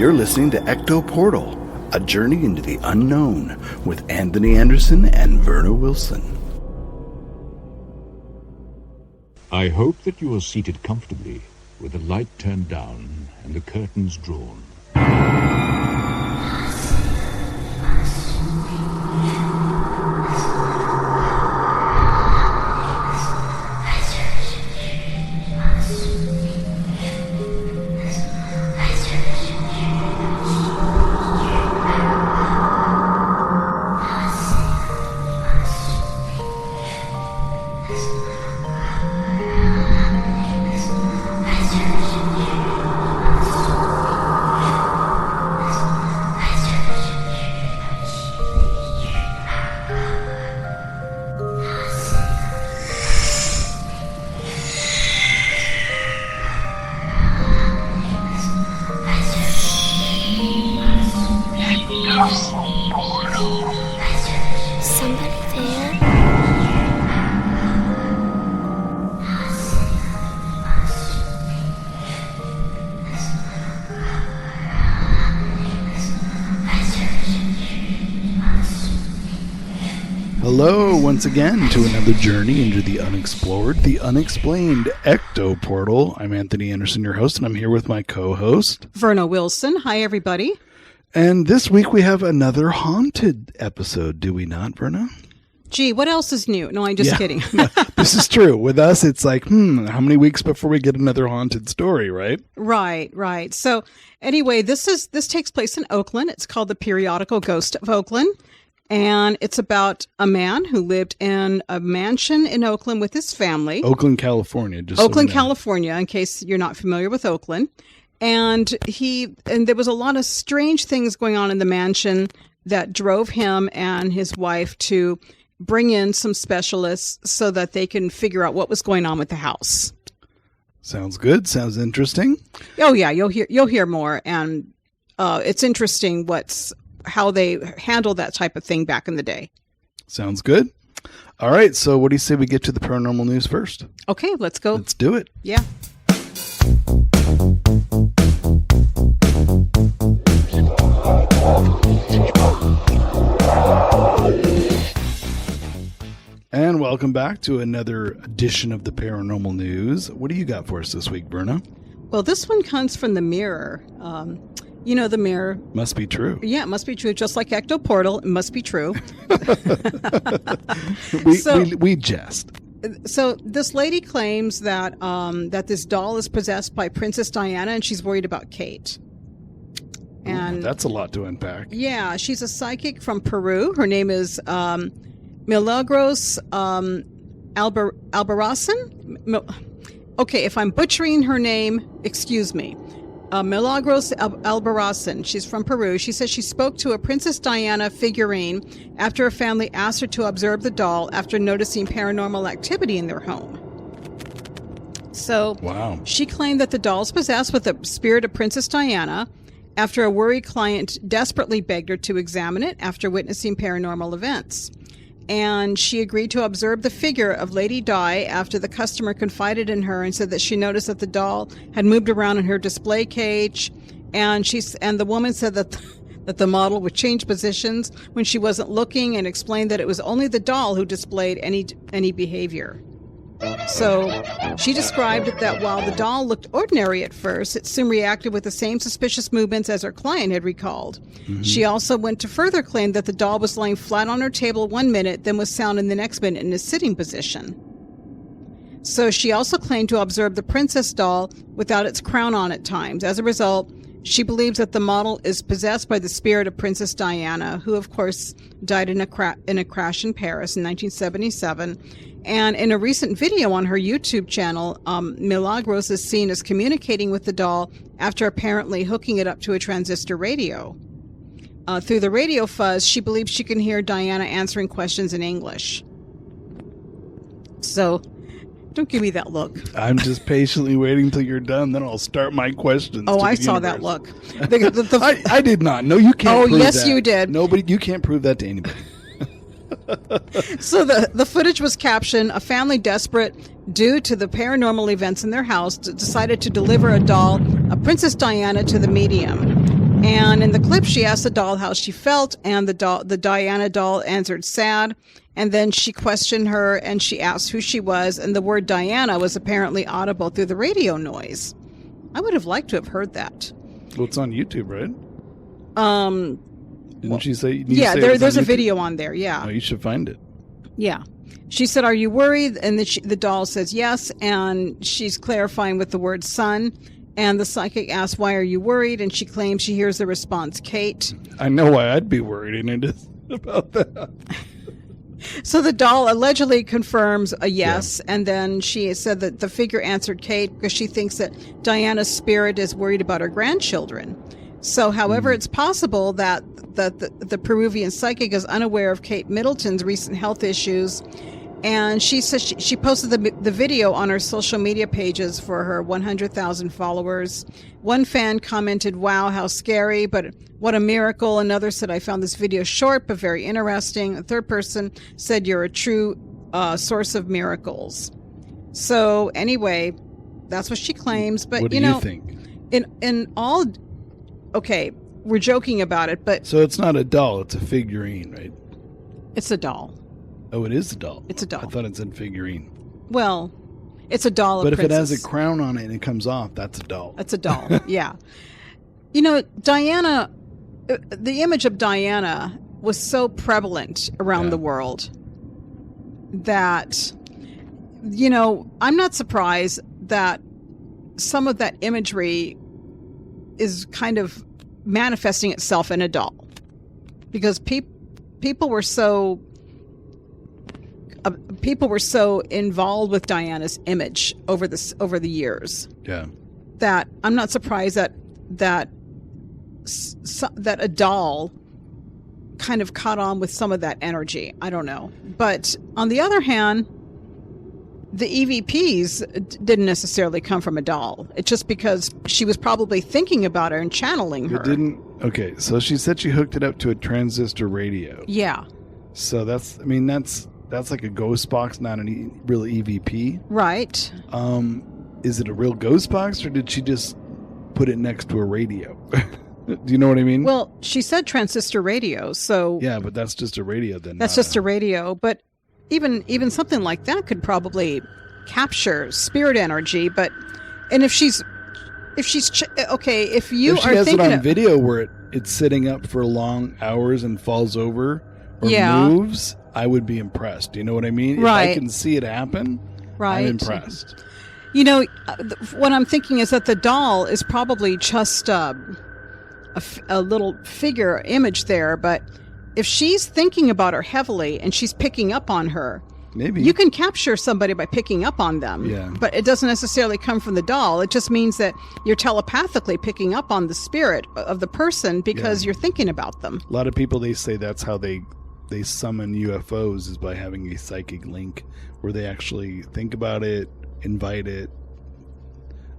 You're listening to Ecto Portal, a journey into the unknown with Anthony Anderson and Verna Wilson. I hope that you are seated comfortably with the light turned down and the curtains drawn. Hello, once again, to another journey into the unexplored, the unexplained Ecto Portal. I'm Anthony Anderson, your host, and I'm here with my co-host, Verna Wilson. Hi, everybody. And this week we have another haunted episode, do we not, Verna? Gee, what else is new? No, I'm just kidding. No, this is true. With us, it's like, how many weeks before we get another haunted story, right? Right. So anyway, this takes place in Oakland. It's called the Periodical Ghost of Oakland. And it's about a man who lived in a mansion in Oakland with his family. Oakland, California. California, in case you're not familiar with Oakland. And there was a lot of strange things going on in the mansion that drove him and his wife to bring in some specialists so that they can figure out what was going on with the house. Sounds good. Sounds interesting. Oh yeah, you'll hear more, and it's interesting how they handled that type of thing back in the day. Sounds good. All right, so what do you say we get to the paranormal news first? Okay, let's go. Let's do it. Yeah. And welcome back to another edition of the paranormal news. What do you got for us this week, Verna? Well, this one comes from the Mirror. You know, the Mirror. Must be true. Yeah, it must be true. Just like Ecto Portal, it must be true. we jest. So this lady claims that that this doll is possessed by Princess Diana, and she's worried about Kate. And that's a lot to unpack. Yeah, she's a psychic from Peru. Her name is Milagros Albarracin. Okay, if I'm butchering her name, excuse me. Milagros Albarracin. She's from Peru. She says she spoke to a Princess Diana figurine after her family asked her to observe the doll after noticing paranormal activity in their home. So She claimed that the doll is possessed with the spirit of Princess Diana after a worried client desperately begged her to examine it after witnessing paranormal events. And she agreed to observe the figure of Lady Di after the customer confided in her and said that she noticed that the doll had moved around in her display cage, and the woman said that the model would change positions when she wasn't looking, and explained that it was only the doll who displayed any behavior. So she described that while the doll looked ordinary at first, it soon reacted with the same suspicious movements as her client had recalled. Mm-hmm. She also went to further claim that the doll was laying flat on her table 1 minute, then was sound in the next minute in a sitting position. So she also claimed to observe the princess doll without its crown on at times. As a result, she believes that the model is possessed by the spirit of Princess Diana, who of course died in a crash in Paris in 1977. And in a recent video on her YouTube channel, Milagros is seen as communicating with the doll after apparently hooking it up to a transistor radio. Through the radio fuzz, she believes she can hear Diana answering questions in English. So, don't give me that look. I'm just patiently waiting until you're done, then I'll start my questions. Oh, I saw that look. I did not. No, you can't prove that. Oh, yes, you did. You can't prove that to anybody. So the footage was captioned, "A family desperate due to the paranormal events in their house decided to deliver a doll, a Princess Diana, to the medium." And in the clip, she asked the doll how she felt, and the Diana doll answered sad. And then she questioned her, and she asked who she was, and the word Diana was apparently audible through the radio noise. I would have liked to have heard that. Well, it's on YouTube, right? Didn't she say? Yeah, there's a video on there. Yeah. Oh, you should find it. Yeah. She said, "Are you worried?" And the doll says yes, and she's clarifying with the word son. And the psychic asks, "Why are you worried?" And she claims she hears the response, "Kate." I know why I'd be worried, and it is about that. So the doll allegedly confirms a yes, and then she said that the figure answered Kate because she thinks that Diana's spirit is worried about her grandchildren. So, however, it's possible that the Peruvian psychic is unaware of Kate Middleton's recent health issues. And she says she posted the video on her social media pages for her 100,000 followers. One fan commented, "Wow, how scary, but what a miracle." Another said, "I found this video short but very interesting." A third person said, "You're a true source of miracles." So anyway, that's what she claims. But what do you think? In all, okay, we're joking about it, but so it's not a doll; it's a figurine, right? It's a doll. Oh, it is a doll. It's a doll. I thought it said figurine. Well, it's a doll. But of if princess. it has a crown on it and it comes off, that's a doll. That's a doll. Yeah. You know, Diana, the image of Diana was so prevalent around the world that, you know, I'm not surprised that some of that imagery is kind of manifesting itself in a doll, because people were so involved with Diana's image over the years. Yeah. That I'm not surprised that a doll kind of caught on with some of that energy. I don't know. But on the other hand, the EVPs didn't necessarily come from a doll. It's just because she was probably thinking about her and channeling her. It didn't. Okay, so she said she hooked it up to a transistor radio. Yeah. So that's like a ghost box, not a real EVP. Right. Is it a real ghost box, or did she just put it next to a radio? Do you know what I mean? Well, she said transistor radio, so yeah, but that's just a radio then. That's just a radio, but even something like that could probably capture spirit energy. But if you if she are has thinking it on video where it's sitting up for long hours and falls over or moves, I would be impressed. Do you know what I mean? Right. If I can see it happen, right. I'm impressed. You know, what I'm thinking is that the doll is probably just a little figure image there, but if she's thinking about her heavily and she's picking up on her, maybe you can capture somebody by picking up on them. Yeah. But it doesn't necessarily come from the doll. It just means that you're telepathically picking up on the spirit of the person because you're thinking about them. A lot of people, they say that's how they summon UFOs, is by having a psychic link where they actually think about it, invite it,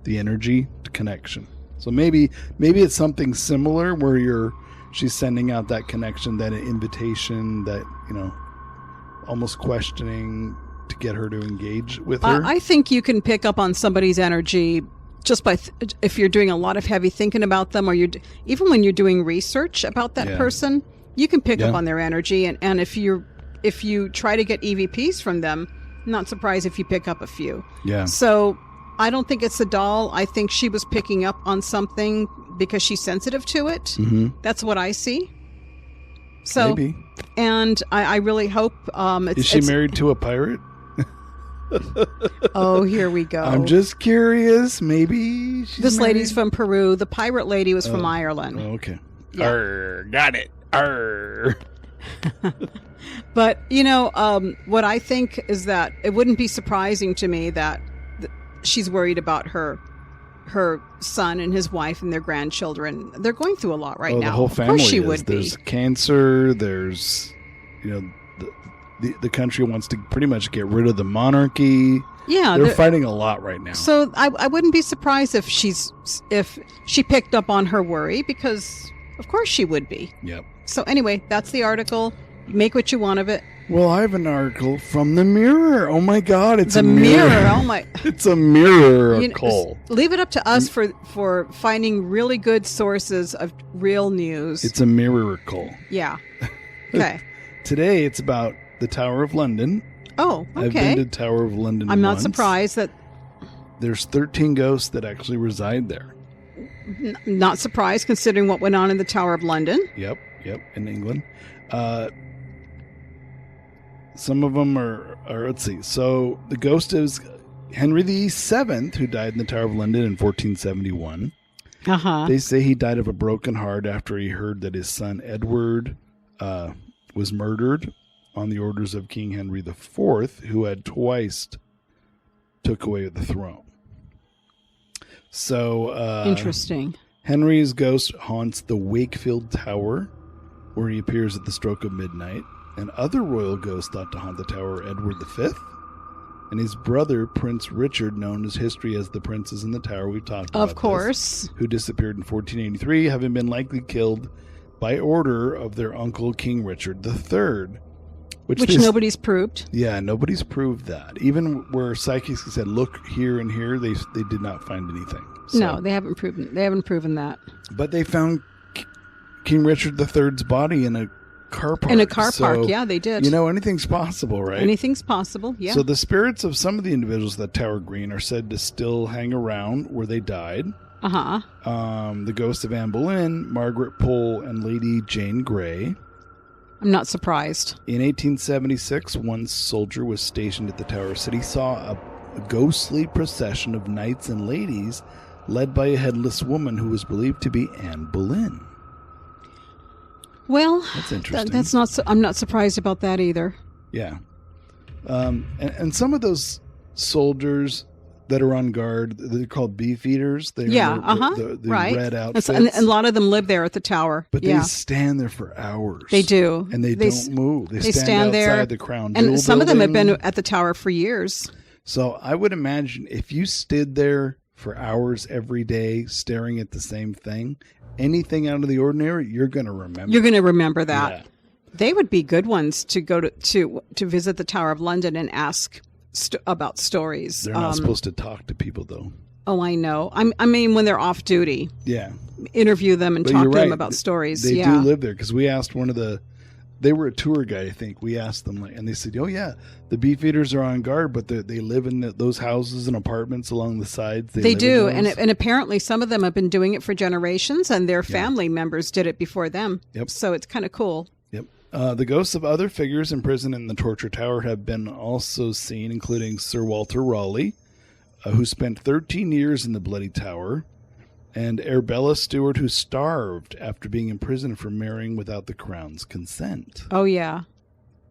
the energy to connection. So maybe it's something similar where she's sending out that connection, that invitation, that, you know, almost questioning to get her to engage with her. I think you can pick up on somebody's energy just by if you're doing a lot of heavy thinking about them, or even when you're doing research about that person, you can pick up on their energy. And if you try to get EVPs from them, I'm not surprised if you pick up a few. Yeah. So I don't think it's a doll. I think she was picking up on something because she's sensitive to it. Mm-hmm. That's what I see. So, maybe. And I really hope is she married to a pirate? Oh, here we go. I'm just curious. Maybe she's this married? lady's from Peru. The pirate lady was from Ireland. Oh, okay. Yeah. Arr, got it. Arr. But, you know, what I think is that it wouldn't be surprising to me that she's worried about her son and his wife and their grandchildren. They're going through a lot right now. The whole family of course she is. would be. There's cancer. There's, you know, the country wants to pretty much get rid of the monarchy. Yeah, they're fighting a lot right now. So I wouldn't be surprised if she picked up on her worry, because of course she would be. Yep. So anyway, that's the article. Make what you want of it. Well, I have an article from the Mirror. Oh my God, it's The a mirror. Mirror. Oh my. It's a mirror You know, call. leave it up to us for finding really good sources of real news. It's a mirror call. Yeah. Okay. Today, it's about the Tower of London. Oh, okay. I've been to Tower of London I'm not once. surprised that. There's 13 ghosts that actually reside there. Not surprised considering what went on in the Tower of London. Yep, in England. Some of them are, let's see. So the ghost is Henry VII, who died in the Tower of London in 1471. Uh-huh. They say he died of a broken heart after he heard that his son Edward was murdered on the orders of King Henry IV, who had twice took away the throne. So Interesting. Henry's ghost haunts the Wakefield Tower, where he appears at the stroke of midnight. And other royal ghosts thought to haunt the tower are Edward V and his brother, Prince Richard, known as history as the Princes in the Tower. We've talked about Of course. this, who disappeared in 1483, having been likely killed by order of their uncle, King Richard III. Which nobody's proved. Yeah, nobody's proved that. Even where psychics said, look here and here, they did not find anything. So, No, they haven't proven that. But they found King Richard III's body in a car park. In a car park, yeah, they did. You know, anything's possible, right? Anything's possible, yeah. So the spirits of some of the individuals at Tower Green are said to still hang around where they died. Uh-huh. The ghosts of Anne Boleyn, Margaret Pole, and Lady Jane Grey. I'm not surprised. In 1876, one soldier was stationed at the Tower City, saw a ghostly procession of knights and ladies led by a headless woman who was believed to be Anne Boleyn. Well, that's interesting. That's not. I'm not surprised about that either. Yeah, and some of those soldiers that are on guard, they're called beefeaters. They the right. red outfits, and a lot of them live there at the tower. But they stand there for hours. They do, and they don't move. They stand outside there. The Crown and Jewel some building. of them have been at the tower for years. So I would imagine if you stood there for hours every day staring at the same thing, anything out of the ordinary, you're going to remember. You're going to remember that. Yeah. They would be good ones to go to visit the Tower of London and ask about stories. They're not supposed to talk to people, though. Oh, I know. I mean, when they're off duty. Yeah. Interview them and talk to them about stories. They do live there, because we asked one of the... They were a tour guide, I think. We asked them, and they said, oh, yeah, the beefeaters are on guard, but they live in those houses and apartments along the sides. They do, and apparently some of them have been doing it for generations, and their family members did it before them. Yep. So it's kind of cool. Yep. The ghosts of other figures imprisoned in the torture tower have been also seen, including Sir Walter Raleigh, who spent 13 years in the Bloody Tower, and Arabella Stewart, who starved after being imprisoned for marrying without the crown's consent. Oh, yeah.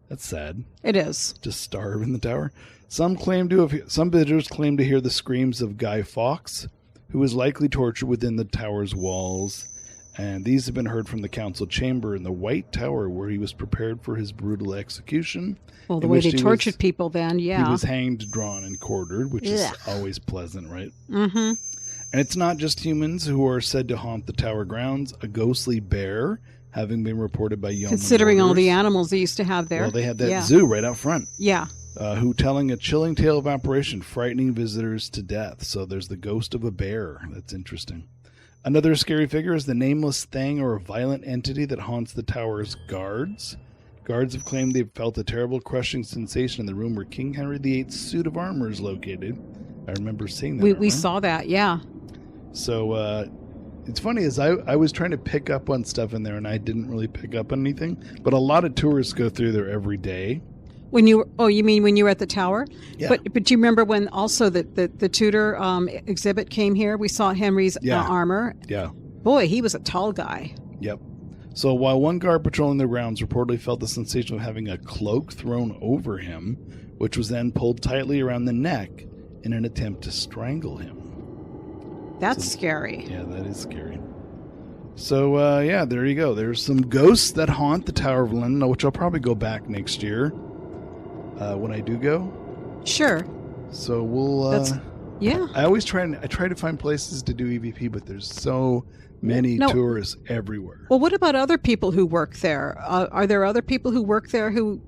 That's sad. It is. Just starve in the tower. Some visitors claim to hear the screams of Guy Fawkes, who was likely tortured within the tower's walls. And these have been heard from the council chamber in the White Tower, where he was prepared for his brutal execution. Well, the way they tortured people then, yeah. He was hanged, drawn, and quartered, which is always pleasant, right? Mm-hmm. And it's not just humans who are said to haunt the tower grounds. A ghostly bear, having been reported by yeomen. Considering all the animals they used to have there. Well, they had that zoo right out front. Yeah. Who telling a chilling tale of apparition, frightening visitors to death. So there's the ghost of a bear. That's interesting. Another scary figure is the nameless thing or a violent entity that haunts the tower's guards. Guards have claimed they've felt a terrible crushing sensation in the room where King Henry VIII's suit of armor is located. I remember seeing that. We saw that, yeah. So it's funny, as I was trying to pick up on stuff in there, and I didn't really pick up on anything. But a lot of tourists go through there every day. You mean when you were at the tower? Yeah. But do you remember when also the Tudor exhibit came here? We saw Henry's armor. Yeah. Boy, he was a tall guy. Yep. So while one guard patrolling the grounds reportedly felt the sensation of having a cloak thrown over him, which was then pulled tightly around the neck in an attempt to strangle him. That's scary. Yeah, that is scary. So, there you go. There's some ghosts that haunt the Tower of London, which I'll probably go back next year when I do go. Sure. So we'll... yeah. I always try to find places to do EVP, but there's so many tourists everywhere. Well, what about other people who work there? Are there other people who work there who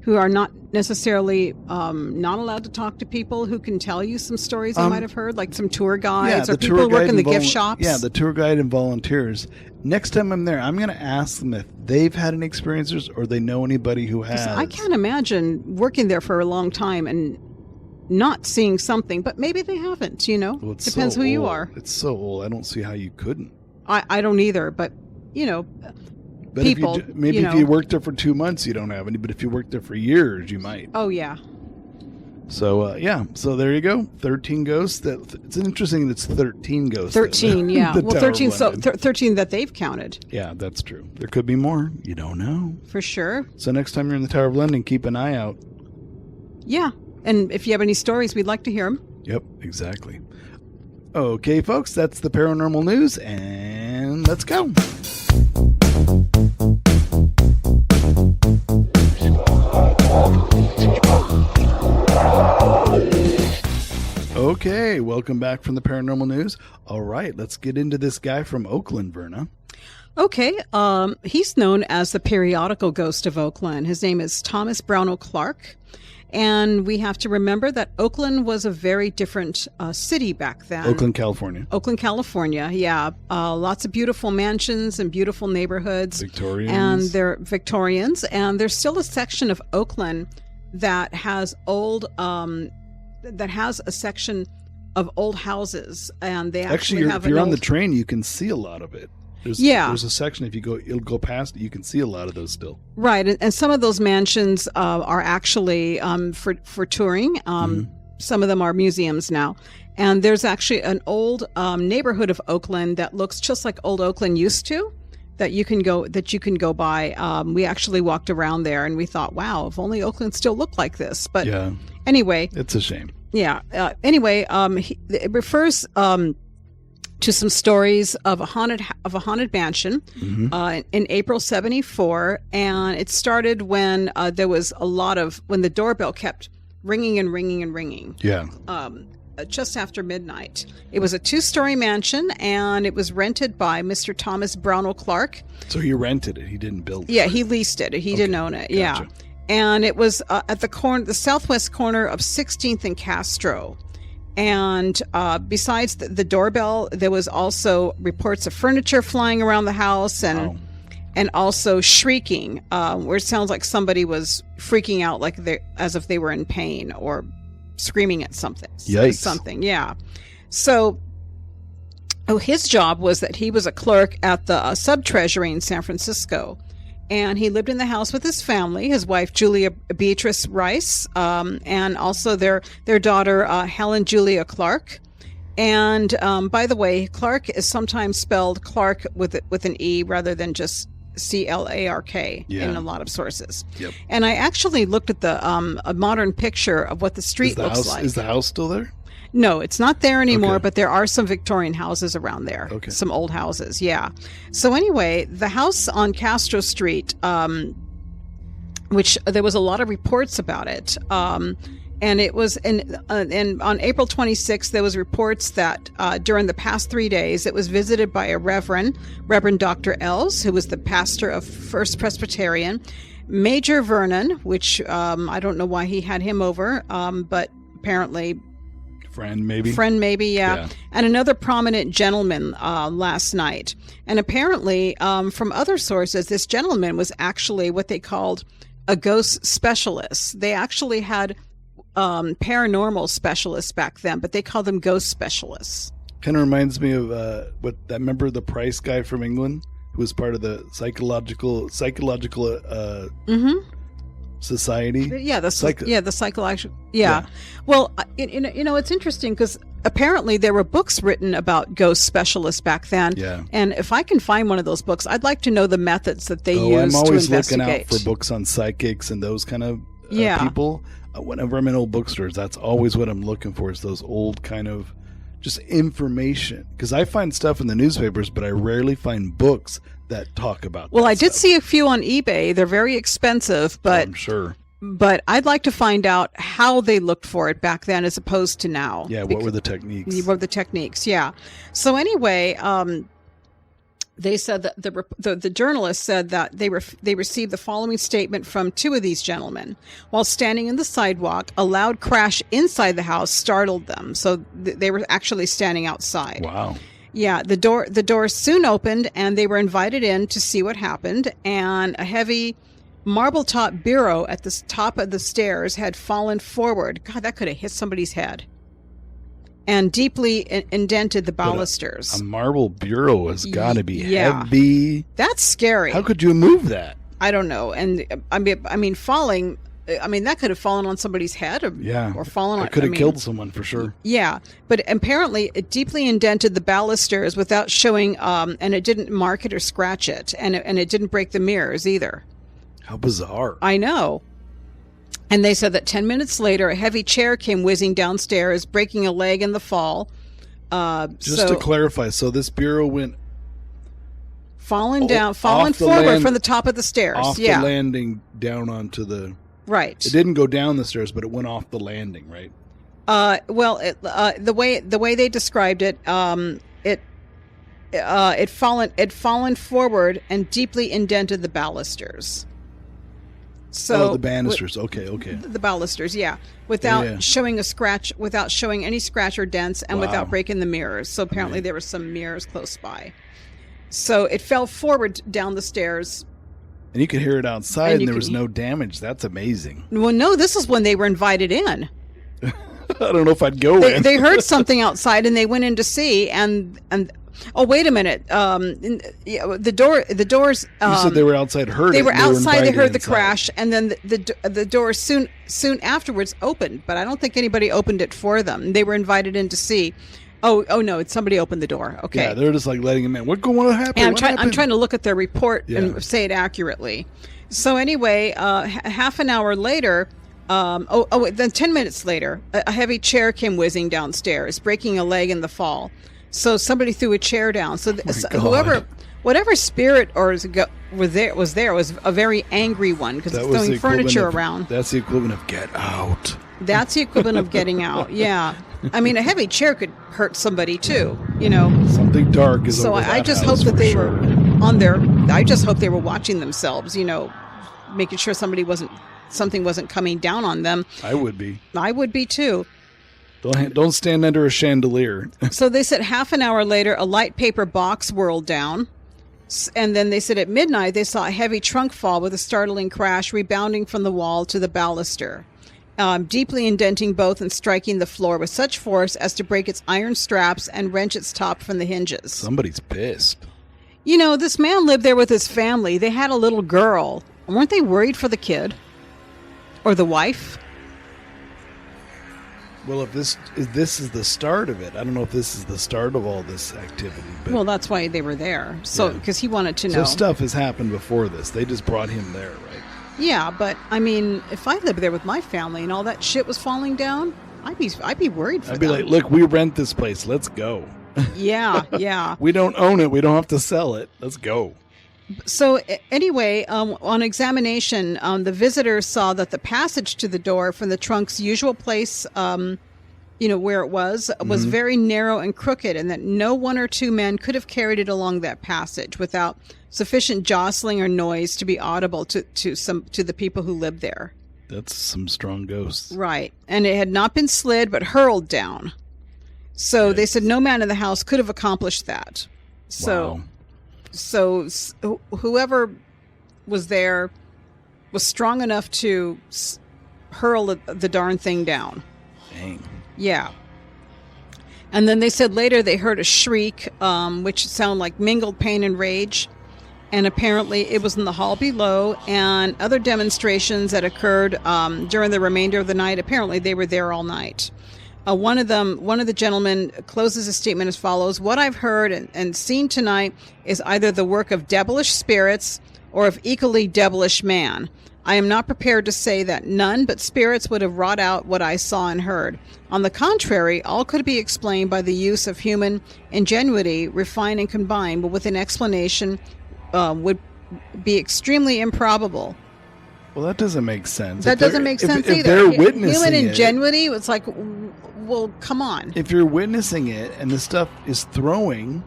who are not necessarily not allowed to talk to people, who can tell you some stories you might have heard, like some tour guides or people who work in the gift shops? Yeah, the tour guide and volunteers. Next time I'm there, I'm going to ask them if they've had any experiences or they know anybody who has. I can't imagine working there for a long time and not seeing something, but maybe they haven't, Well, Depends who you are. It's so old. I don't see how you couldn't. I don't either, but, But people, if you worked there for 2 months, you don't have any. But if you worked there for years, you might. Oh, yeah. So, So there you go. 13 ghosts. It's interesting that it's 13 ghosts. 13, yeah. Well, 13, 13 that they've counted. Yeah, that's true. There could be more. You don't know. For sure. So next time you're in the Tower of London, keep an eye out. Yeah. And if you have any stories, we'd like to hear them. Yep, exactly. Okay, folks, that's the paranormal news, and let's go. Okay, welcome back from the paranormal news. All right, let's get into this guy from Oakland, Verna. Okay, he's known as the Periodical Ghost of Oakland. His name is Thomas Brownell Clark. And we have to remember that Oakland was a very different city back then. Oakland, California. Oakland, California, yeah. Lots of beautiful mansions and beautiful neighborhoods. Victorians. And they're Victorians. And there's still a section of Oakland that has a section of old houses. And they actually have if you're on the train, you can see a lot of it. There's a section, you'll go past it, you can see a lot of those still. Right, and some of those mansions are actually for touring. Some of them are museums now. And there's actually an old neighborhood of Oakland that looks just like old Oakland used to, that you can go by. We actually walked around there and we thought, wow, if only Oakland still looked like this. But anyway, it's a shame. Yeah. It refers to some stories of a haunted mansion in April '74, and it started when there was when the doorbell kept ringing and ringing and ringing. Yeah. Just after midnight. It was a 2-story mansion, and it was rented by Mr. Thomas Brownell Clark. So he rented it. He didn't build it. Yeah, he leased it. He didn't own it. Gotcha. Yeah. And it was at the southwest corner of 16th and Castro. And besides the doorbell, there was also reports of furniture flying around the house and also shrieking, where it sounds like somebody was freaking out, as if they were in pain or screaming at something. Yikes. Something, yeah. So, his job was that he was a clerk at the sub-treasury in San Francisco. And he lived in the house with his family, his wife, Julia Beatrice Rice, and also their daughter, Helen Julia Clark. And by the way, Clark is sometimes spelled Clark with an E rather than just Clark in a lot of sources. Yep. And I actually looked at a modern picture of what the street looks like. Is the house still there? No, it's not there anymore, Okay. but there are some Victorian houses around there. Okay. Some old houses, yeah. So anyway, the house on Castro Street, which there was a lot of reports about it, and it was, and on April 26th, there was reports that during the past 3 days, it was visited by a Reverend Dr. Els, who was the pastor of First Presbyterian, Major Vernon, which I don't know why he had him over, but apparently... Friend, maybe, yeah. And another prominent gentleman last night. And apparently, from other sources, this gentleman was actually what they called a ghost specialist. They actually had paranormal specialists back then, but they called them ghost specialists. Kind of reminds me of remember the Price guy from England, who was part of the psychological society. Yeah, the psychological. Yeah. Well, it's interesting because apparently there were books written about ghost specialists back then. Yeah. And if I can find one of those books, I'd like to know the methods that they used I'm always to investigate. looking out for books on psychics and those kind of people. Whenever I'm in old bookstores, that's always what I'm looking for, is those old kind of just information. Because I find stuff in the newspapers, but I rarely find books that talk about Well, that I did stuff. see a few on eBay. They're very expensive, but I'm sure. But I'd like to find out how they looked for it back then as opposed to now. Yeah, what were the techniques? What were the techniques, yeah. So anyway, They said that the journalist said that they received the following statement from two of these gentlemen. While standing in the sidewalk, a loud crash inside the house startled them. So they were actually standing outside. Wow. Yeah, the door soon opened, and they were invited in to see what happened. And a heavy marble-top bureau at the top of the stairs had fallen forward. God, that could have hit somebody's head. And deeply indented the balusters. A marble bureau has got to be heavy. That's scary. How could you move that? I don't know. And I mean, falling. I mean, that could have fallen on somebody's head, or fallen on. It could have killed someone for sure. Yeah, but apparently it deeply indented the balusters without showing, and it didn't mark it or scratch it, and it didn't break the mirrors either. How bizarre! I know. And they said that 10 minutes later, a heavy chair came whizzing downstairs, breaking a leg in the fall. Just to clarify, so this bureau went fallen forward from the top of the stairs. Off the landing down onto the... Right. It didn't go down the stairs, but it went off the landing, right? Well, the way they described it, it fallen forward and deeply indented the balusters. So the banisters. Okay. The balusters, yeah. Without showing a scratch, without showing any scratch or dents, and without breaking the mirrors. So apparently there were some mirrors close by. So it fell forward down the stairs. And you could hear it outside, and there was no damage. That's amazing. Well, no, this is when they were invited in. I don't know if I'd go in. They heard something outside, and they went in to see, and oh, wait a minute. The doors. You said they were outside. They were outside. They heard the crash, and then the doors soon afterwards opened. But I don't think anybody opened it for them. They were invited in to see. Oh no! Somebody opened the door. Okay. Yeah, they're just like letting them in. What's going to happen? And I'm trying to look at their report and say it accurately. So anyway, half an hour later. Then 10 minutes later, a heavy chair came whizzing downstairs, breaking a leg in the fall. So somebody threw a chair down. So whatever spirit was a very angry one because it's throwing furniture around. That's the equivalent of get out. That's the equivalent of getting out. Yeah, I mean a heavy chair could hurt somebody too. Something dark is. So over I just house hope that they sure. were on their. I just hope they were watching themselves. Making sure something wasn't coming down on them. I would be. I would be too. Don't stand under a chandelier. So they said half an hour later, a light paper box whirled down. And then they said at midnight, they saw a heavy trunk fall with a startling crash, rebounding from the wall to the baluster, deeply indenting both and striking the floor with such force as to break its iron straps and wrench its top from the hinges. Somebody's pissed. This man lived there with his family. They had a little girl. Weren't they worried for the kid? Or the wife? Well, if this is the start of it, I don't know if this is the start of all this activity. But well, that's why they were there. So, because he wanted to know. So stuff has happened before this. They just brought him there, right? Yeah, but I mean, if I lived there with my family and all that shit was falling down, I'd be worried for them. I'd be like, look, we rent this place. Let's go. Yeah. We don't own it. We don't have to sell it. Let's go. So anyway, on examination, the visitors saw that the passage to the door from the trunk's usual place, where it was very narrow and crooked, and that no one or two men could have carried it along that passage without sufficient jostling or noise to be audible to the people who lived there. That's some strong ghosts. Right. And it had not been slid, but hurled down. So they said no man in the house could have accomplished that. Wow. So whoever was there was strong enough to hurl the darn thing down. Dang. Yeah. And then they said later they heard a shriek, which sounded like mingled pain and rage. And apparently it was in the hall below, and other demonstrations that occurred during the remainder of the night. Apparently they were there all night. One of the gentlemen closes his statement as follows: "What I've heard and seen tonight is either the work of devilish spirits or of equally devilish man. I am not prepared to say that none but spirits would have wrought out what I saw and heard. On the contrary, all could be explained by the use of human ingenuity, refined and combined, but with an explanation would be extremely improbable." Well, that doesn't make sense. That doesn't make sense either. If they're witnessing human ingenuity, it's like, well, come on. If you're witnessing it and the stuff is throwing,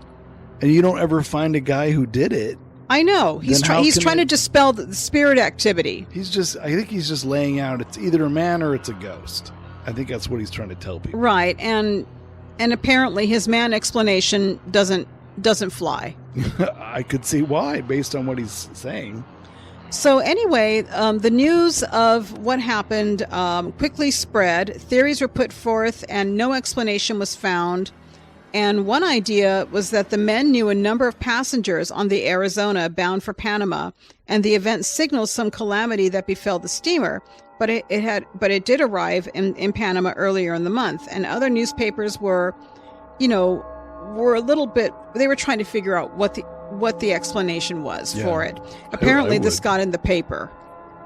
and you don't ever find a guy who did it. I know. He's Then how can trying to it- dispel the spirit activity. I think he's just laying out it's either a man or it's a ghost. I think that's what he's trying to tell people. Right. And apparently his man explanation doesn't fly. I could see why, based on what he's saying. So anyway, the news of what happened quickly spread. Theories were put forth and no explanation was found. And one idea was that the men knew a number of passengers on the Arizona bound for Panama, and the event signaled some calamity that befell the steamer. But it did arrive in Panama earlier in the month, and other newspapers were a little bit. They were trying to figure out what the explanation was for it. Apparently, I this would. got in the paper.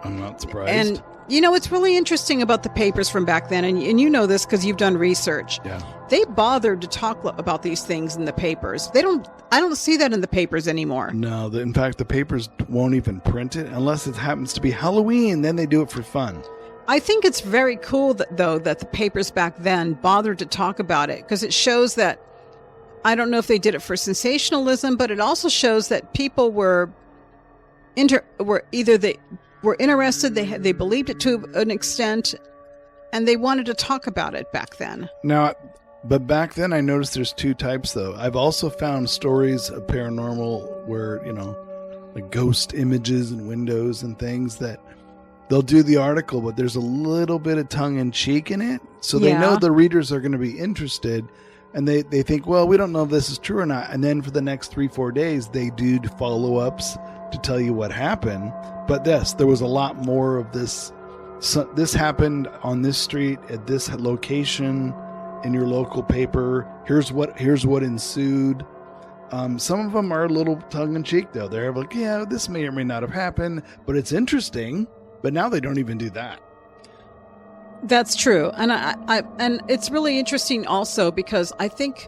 I'm not surprised. And it's really interesting about the papers from back then, and you know this because you've done research. yeah. They bothered to talk about these things in the papers. I don't see that in the papers anymore. No, in fact, the papers won't even print it unless it happens to be Halloween. Then they do it for fun. I think it's very cool that the papers back then bothered to talk about it, because it shows that, I don't know if they did it for sensationalism, but it also shows that people were interested, they believed it to an extent, and they wanted to talk about it back then. Now, but back then I noticed there's two types, though. I've also found stories of paranormal where, like ghost images and windows and things that they'll do the article, but there's a little bit of tongue-in-cheek in it. So they know the readers are going to be interested, and they think, well, we don't know if this is true or not. And then for the next 3-4 days, they do follow-ups to tell you what happened. But there was a lot more of this. So this happened on this street at this location in your local paper. Here's what ensued. Some of them are a little tongue-in-cheek, though. They're like, yeah, this may or may not have happened, but it's interesting. But now they don't even do that. That's true. And and it's really interesting also because I think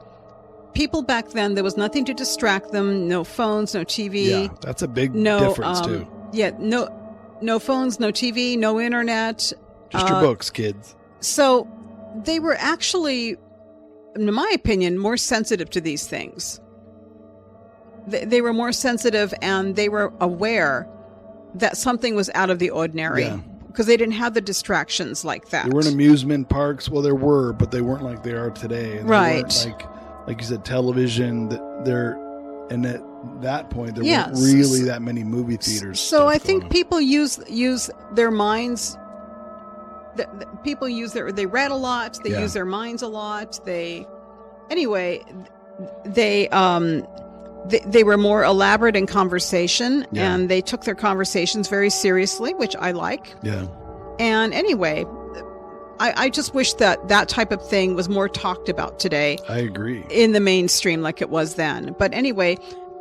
people back then, there was nothing to distract them. No phones, no TV. Yeah, that's a big difference, too. Yeah, no phones, no TV, no internet. Just your books, kids. So they were actually, in my opinion, more sensitive to these things. They were more sensitive, and they were aware that something was out of the ordinary. Yeah. Because they didn't have the distractions like that. There weren't amusement parks. Well, there were, but they weren't like they are today. And Right. They weren't like you said, television. And at that point, there Yeah, weren't really that many movie theaters. So I stuff going think on. people use their minds. People they read a lot. They use their minds a lot. They were more elaborate in conversation, and they took their conversations very seriously, which I like. Yeah. And anyway, I just wish that type of thing was more talked about today. I agree. In the mainstream like it was then. But anyway,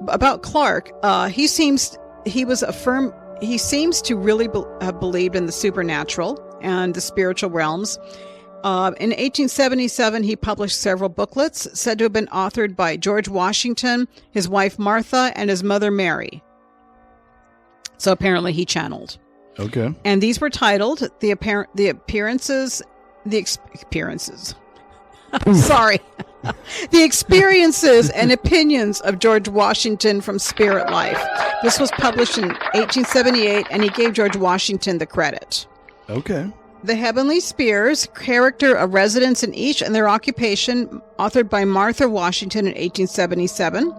about Clark, he seems to really have believed in the supernatural and the spiritual realms. In 1877, he published several booklets said to have been authored by George Washington, his wife Martha, and his mother Mary. So apparently he channeled. Okay. And these were titled The Experiences. Sorry. The Experiences and Opinions of George Washington from Spirit Life. This was published in 1878, and he gave George Washington the credit. Okay. The Heavenly Spheres, Character of Residents in Each and Their Occupation, authored by Martha Washington in 1877.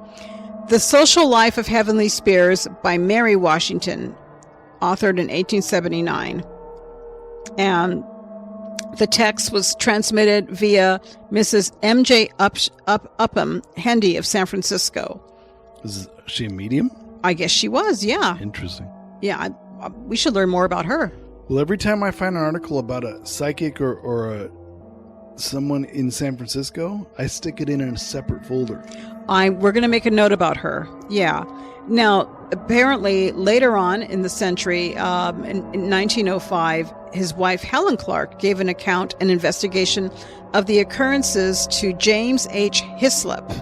The Social Life of Heavenly Spheres by Mary Washington, authored in 1879. And the text was transmitted via Mrs. M.J. Upham Hendy of San Francisco. Is she a medium? I guess she was, yeah. Interesting. Yeah, we should learn more about her. Well, every time I find an article about a psychic or someone in San Francisco, I stick it in a separate folder. We're going to make a note about her. Yeah. Now, apparently, later on in the century, in 1905, his wife Helen Clark gave an investigation of the occurrences to James H. Hislop.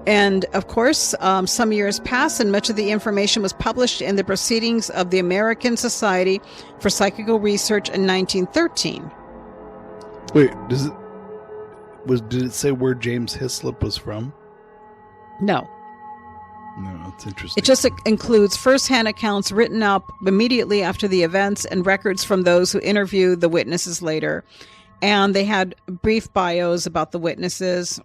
And of course, some years passed, and much of the information was published in the Proceedings of the American Society for Psychical Research in 1913. Wait, did it say where James Hislop was from? No. No, it's interesting. It just includes first-hand accounts written up immediately after the events and records from those who interviewed the witnesses later. And they had brief bios about the witnesses.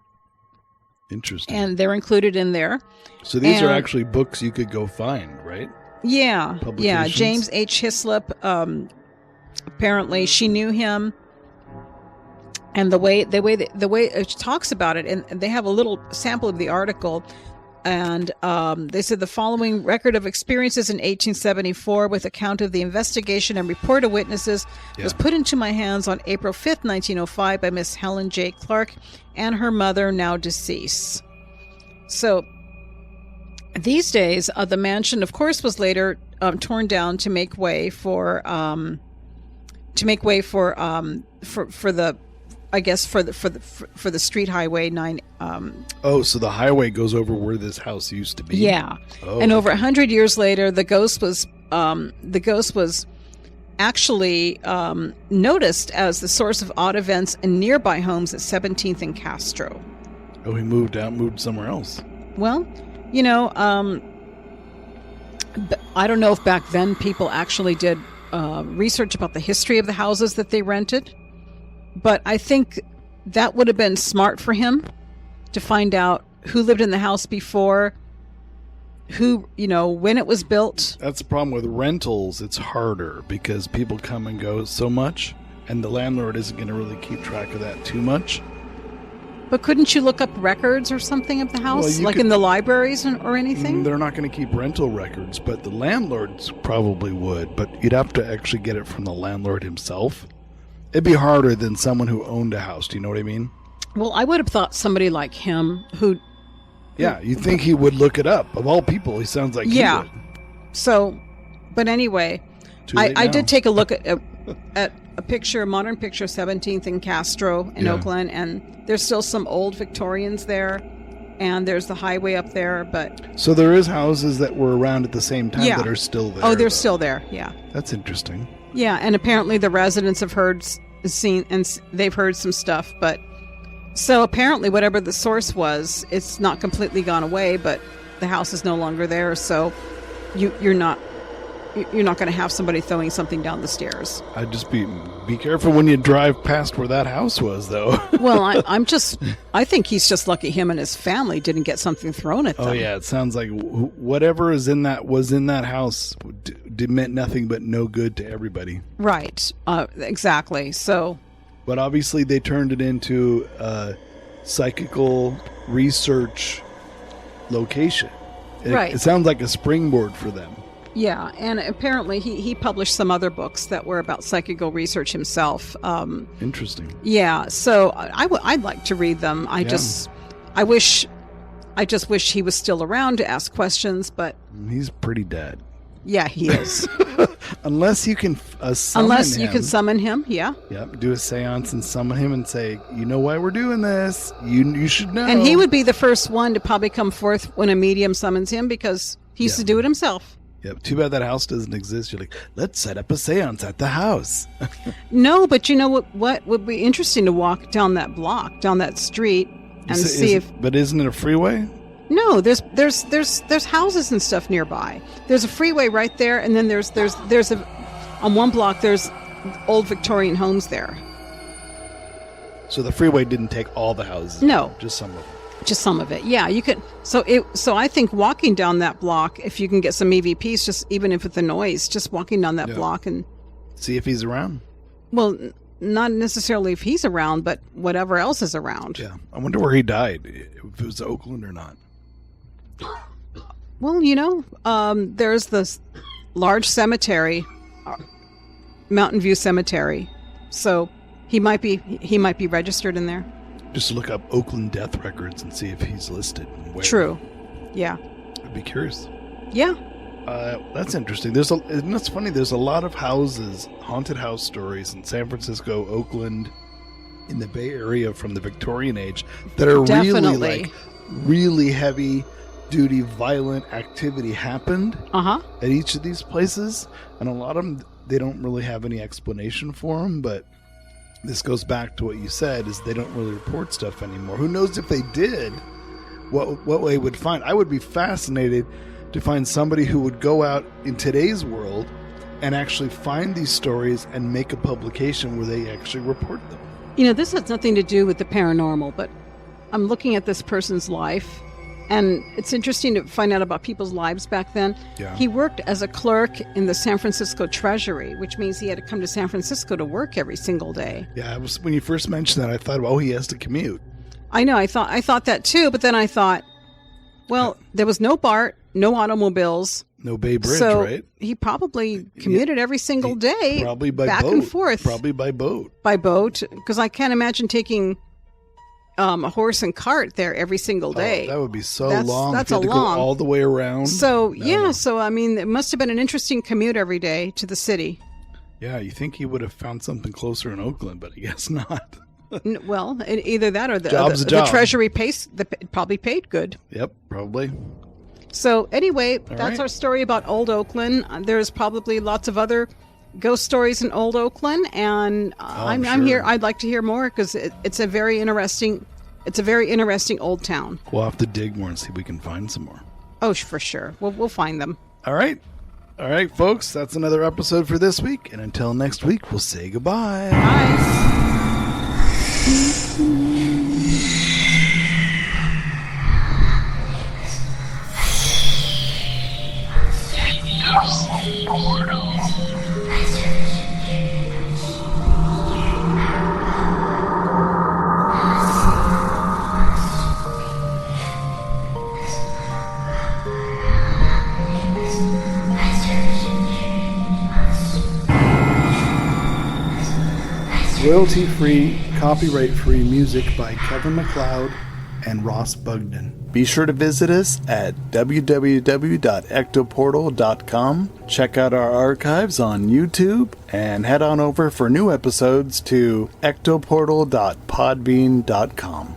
Interesting. And they're included in there. So these are actually books you could go find, right? Yeah. Yeah. Publications? James H. Hislop, apparently she knew him. And the way it talks about it, and they have a little sample of the article, and they said the following record of experiences in 1874 with account of the investigation and report of witnesses was put into my hands on April 5th, 1905 by Miss Helen J. Clark and her mother, now deceased. So these days, the mansion, of course, was later torn down to make way for the, I guess, for the street highway 9. So the highway goes over where this house used to be. Yeah, and over 100 years later, the ghost was actually noticed as the source of odd events in nearby homes at 17th and Castro. Oh, he moved somewhere else. Well, I don't know if back then people actually did research about the history of the houses that they rented. But I think that would have been smart for him to find out who lived in the house before, when it was built. That's the problem with rentals. It's harder because people come and go so much, and the landlord isn't going to really keep track of that too much. But couldn't you look up records or something of the house, in the libraries or anything? They're not going to keep rental records, but the landlords probably would. But you'd have to actually get it from the landlord himself. It'd be harder than someone who owned a house. Do you know what I mean? Well, I would have thought somebody like him who... Yeah, you think he would look it up. Of all people, he sounds like he would. So, but anyway, I did take a look at a picture, a modern picture of 17th and Castro in Oakland, and there's still some old Victorians there, and there's the highway up there, but... So there is houses that were around at the same time that are still there. Oh, they're still there, yeah. That's interesting. Yeah, and apparently the residents have seen, and they've heard some stuff, but so apparently whatever the source was, it's not completely gone away, but the house is no longer there, so you're not going to have somebody throwing something down the stairs. I'd just be careful when you drive past where that house was, though. Well, I think he's just lucky him and his family didn't get something thrown at them. Oh yeah, it sounds like whatever was in that house meant nothing but no good to everybody. Right, exactly. So, but obviously they turned it into a psychical research location. It sounds like a springboard for them. Yeah, and apparently he published some other books that were about psychical research himself. Interesting. Yeah, so I'd like to read them. I just wish he was still around to ask questions, but he's pretty dead. Yeah, he is. Unless you can summon him, yeah. Yep, do a seance and summon him and say, you know why we're doing this. You should know. And he would be the first one to probably come forth when a medium summons him because he used to do it himself. Yep. Too bad that house doesn't exist. You're like, let's set up a seance at the house. No, but you know what would be interesting to walk down that block, down that street, and see if. But isn't it a freeway? No, there's houses and stuff nearby. There's a freeway right there, and then there's on one block there's old Victorian homes there. So the freeway didn't take all the houses. No, just some of them. Just some of it, yeah. You could. So I think walking down that block, if you can get some EVPs, just even if with the noise, just walking down that block and see if he's around. Well, not necessarily if he's around, but whatever else is around. Yeah, I wonder where he died. If it was Oakland or not. Well, there's this large cemetery, Mountain View Cemetery, so he might be registered in there. Just look up Oakland death records and see if he's listed. Where. True. Yeah. I'd be curious. Yeah. That's interesting. That's funny. There's a lot of haunted house stories in San Francisco, Oakland, in the Bay Area from the Victorian age that are really heavy duty, violent activity happened at each of these places. And a lot of them, they don't really have any explanation for them, but this goes back to what you said, is they don't really report stuff anymore. Who knows if they did, what they would find. I would be fascinated to find somebody who would go out in today's world and actually find these stories and make a publication where they actually report them. You know, this has nothing to do with the paranormal, but I'm looking at this person's life, and it's interesting to find out about people's lives back then. Yeah. He worked as a clerk in the San Francisco Treasury, which means he had to come to San Francisco to work every single day. Yeah, when you first mentioned that, I thought, oh, he has to commute. I know, I thought that too, but then I thought, well, there was no BART, no automobiles. No Bay Bridge, so right? He probably commuted every single day, probably by back boat. and forth. Probably by boat. By boat, because I can't imagine taking a horse and cart there every single day. Oh, that would be so That's- long. that's If you had a to long- go all the way around. So, No. so I mean, it must have been an interesting commute every day to the city. Yeah, you think he would have found something closer in Oakland, but I guess not. Well, either that or Job's a the job. Treasury probably paid good. Yep, probably. So anyway, that's right. our story about Old Oakland. There's probably lots of other ghost stories in Old Oakland, and I'm sure. here. I'd like to hear more because it's a very interesting old town. We'll have to dig more and see if we can find some more. Oh, for sure. We'll find them. All right, folks. That's another episode for this week, and until next week, we'll say goodbye. Bye. Royalty-free, copyright-free music by Kevin MacLeod and Ross Bugden. Be sure to visit us at www.ectoportal.com. Check out our archives on YouTube and head on over for new episodes to ectoportal.podbean.com.